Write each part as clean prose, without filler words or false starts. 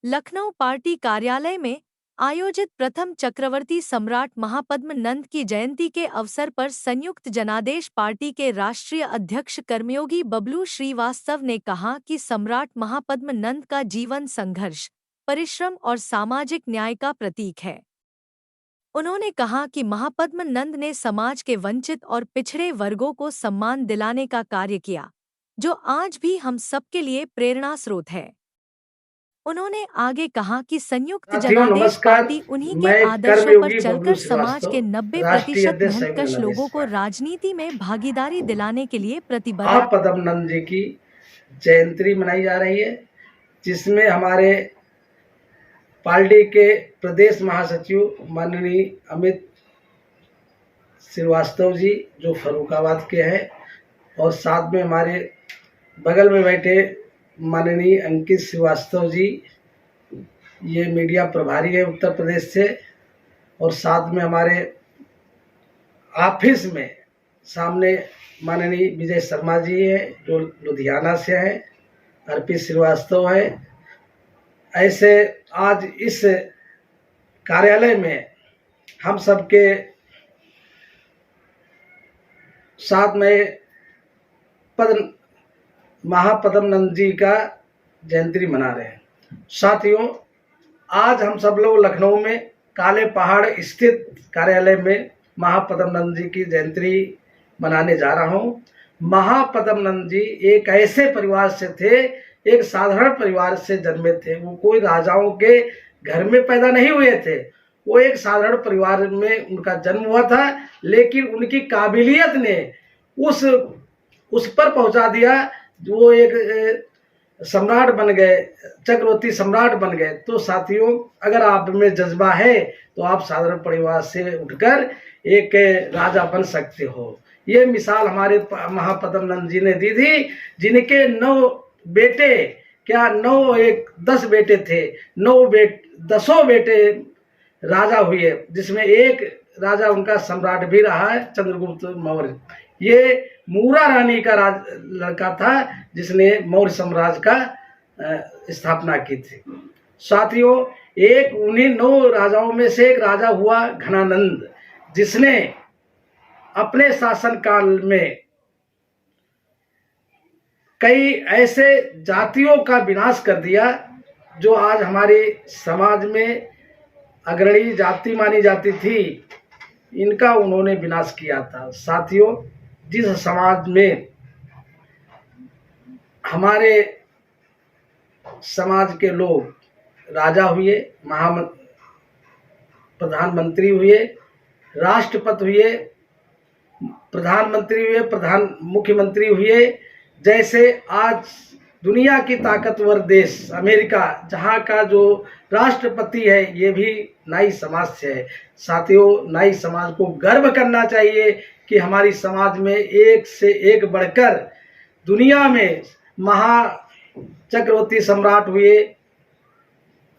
Lucknow party कार्यालय में आयोजित प्रथम चक्रवर्ती सम्राट महापद्म नंद की जयंती के अवसर पर संयुक्त जनादेश पार्टी के राष्ट्रीय अध्यक्ष कर्मयोगी बबलू श्रीवास्तव ने कहा कि सम्राट महापद्म नंद का जीवन संघर्ष, परिश्रम और सामाजिक न्याय का प्रतीक है। उन्होंने कहा कि महापद्म नंद ने समाज के वंचित और पिछड़े वर्गों को सम्मान दिलाने का कार्य किया, जो आज भी हम सबके लिए प्रेरणा स्रोत है। उन्होंने आगे कहा कि संयुक्त जनादेश पार्टी उन्हीं के आदर्शों पर चलकर समाज के 90% मेहनतकश लोगों को राजनीति में भागीदारी दिलाने के लिए प्रतिबद्ध है। महापद्म नंद जी की जयंती मनाई जा रही है, जिसमें हमारे पार्टी के प्रदेश महासचिव माननीय अमित श्रीवास्तव जी, जो फर्रुखाबाद के हैं, और साथ में हमारे बगल में बैठे माननीय अंकित श्रीवास्तव जी, ये मीडिया प्रभारी है उत्तर प्रदेश से, और साथ में हमारे ऑफिस में सामने माननीय विजय शर्मा जी है, जो लुधियाना से हैं, अर्पित श्रीवास्तव है। ऐसे आज इस कार्यालय में हम सबके साथ में महापद्म नंद जी का जयंती मना रहे हैं। साथियों, आज हम सब लोग लखनऊ में काले पहाड़ स्थित कार्यालय में महापद्म नंद जी की जयंती मनाने जा रहा हूँ। महापद्म नंद जी एक ऐसे परिवार से थे, एक साधारण परिवार से जन्मे थे। वो कोई राजाओं के घर में पैदा नहीं हुए थे, वो एक साधारण परिवार में उनका जन्म हुआ था, लेकिन उनकी काबिलियत ने उस पर पहुंचा दिया, वो एक सम्राट बन गए, चक्रवर्ती सम्राट बन गए। तो साथियों, अगर आप में जज्बा है तो आप साधारण परिवार से उठकर एक राजा बन सकते हो। ये मिसाल हमारे महापद्म नंद जी ने दी थी, जिनके 9 बेटे, क्या 10 बेटे थे, 10 बेटे राजा हुए, जिसमें एक राजा उनका सम्राट भी रहा है, चंद्रगुप्त मौर्य। ये मूरा रानी का लड़का था, जिसने मौर्य साम्राज्य का स्थापना की थी। साथियों, एक उन्हीं 9 राजाओं में से एक राजा हुआ घनानंद, जिसने अपने शासनकाल में कई ऐसे जातियों का विनाश कर दिया, जो आज हमारे समाज में अग्रणी जाति मानी जाती थी, इनका उन्होंने विनाश किया था। साथियों, जिस समाज में हमारे समाज के लोग राजा हुए, प्रधानमंत्री हुए, राष्ट्रपति हुए, प्रधानमंत्री हुए, मुख्यमंत्री हुए, जैसे आज दुनिया की ताकतवर देश अमेरिका, जहाँ का जो राष्ट्रपति है, ये भी नाई समाज से है। साथियों, नाई समाज को गर्व करना चाहिए कि हमारी समाज में एक से एक बढ़कर दुनिया में चक्रवर्ती सम्राट हुए,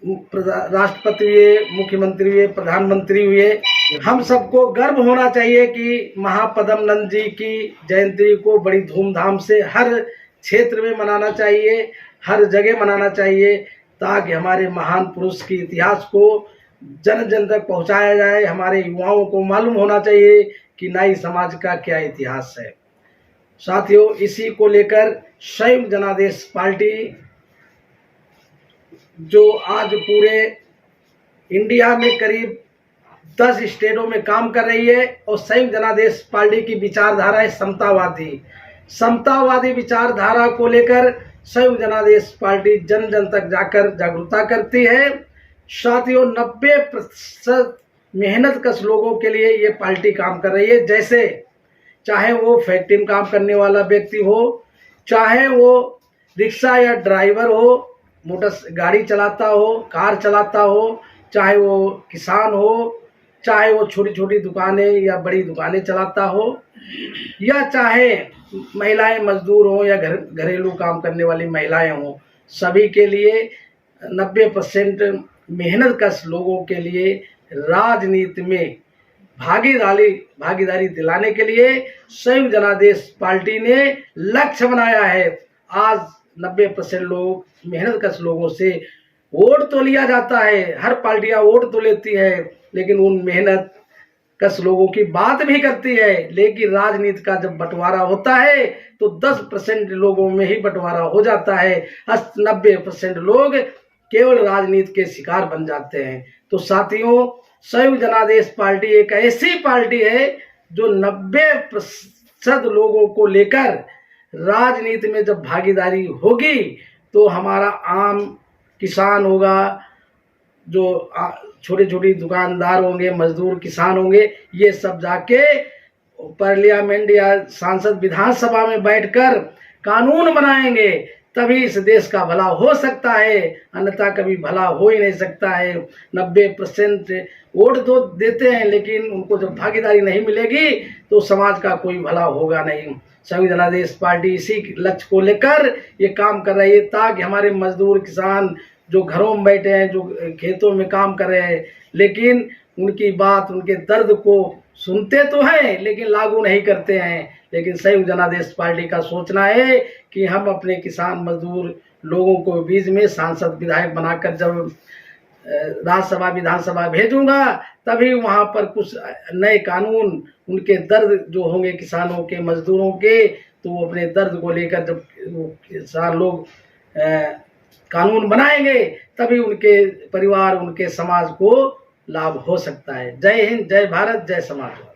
राष्ट्रपति हुए, मुख्यमंत्री हुए, प्रधानमंत्री हुए। हम सबको गर्व होना चाहिए कि महापद्म नंद जी की जयंती को बड़ी धूमधाम से हर क्षेत्र में मनाना चाहिए, हर जगह मनाना चाहिए, ताकि हमारे महान पुरुष के इतिहास को जन जन तक पहुंचाया जाए। हमारे युवाओं को मालूम होना चाहिए कि नाई समाज का क्या इतिहास है। साथियों, इसी को लेकर संयुक्त जनादेश पार्टी, जो आज पूरे इंडिया में करीब 10 स्टेटों में काम कर रही है, और संयुक्त जनादेश पार्टी की विचारधारा है समतावादी विचारधारा को लेकर संयुक्त जनादेश पार्टी जन जन तक जाकर जागरूकता करती है। साथियों, 90% मेहनत कश लोगों के लिए ये पार्टी काम कर रही है। जैसे चाहे वो फैक्ट्री में काम करने वाला व्यक्ति हो, चाहे वो रिक्शा या ड्राइवर हो, मोटर गाड़ी चलाता हो, कार चलाता हो, चाहे वो किसान हो, चाहे वो छोटी छोटी दुकानें या बड़ी दुकानें चलाता हो, या चाहे महिलाएं मजदूर हो या घरेलू काम करने वाली महिलाएं हो, सभी के लिए 90% मेहनत कश लोगों के लिए राजनीति में भागीदारी दिलाने के लिए संयुक्त जनादेश पार्टी ने लक्ष्य बनाया है। आज 90% लोग मेहनत कश लोगों से वोट तो लिया जाता है, हर पार्टियां वोट तो लेती है, लेकिन उन मेहनत कस लोगों की बात भी करती है, लेकिन राजनीति का जब बंटवारा होता है तो 10% लोगों में ही बंटवारा हो जाता है। 90% लोग केवल राजनीति के शिकार बन जाते हैं। तो साथियों, संयुक्त जनादेश पार्टी एक ऐसी पार्टी है जो 90% लोगों को लेकर राजनीति में जब भागीदारी होगी तो हमारा आम किसान होगा, जो छोटे छोटे दुकानदार होंगे, मजदूर किसान होंगे, ये सब जाके पार्लियामेंट या सांसद विधानसभा में बैठकर कानून बनाएंगे, तभी इस देश का भला हो सकता है, अन्यथा कभी भला हो ही नहीं सकता है। 90% वोट तो देते हैं, लेकिन उनको जब भागीदारी नहीं मिलेगी तो समाज का कोई भला होगा नहीं। संयुक्त जनादेश पार्टी इसी लक्ष्य को लेकर ये काम कर रही है, ताकि हमारे मजदूर किसान जो घरों में बैठे हैं, जो खेतों में काम कर रहे हैं, लेकिन उनकी बात, उनके दर्द को सुनते तो हैं लेकिन लागू नहीं करते हैं। लेकिन संयुक्त जनादेश पार्टी का सोचना है कि हम अपने किसान मजदूर लोगों को बीच में सांसद विधायक बनाकर जब राज्यसभा विधानसभा भेजूंगा, तभी वहां पर कुछ नए कानून, उनके दर्द जो होंगे किसानों के, मजदूरों के, तो वो अपने दर्द को लेकर जब किसान लोग कानून बनाएंगे, तभी उनके परिवार, उनके समाज को लाभ हो सकता है। जय हिंद, जय भारत, जय समाजवाद।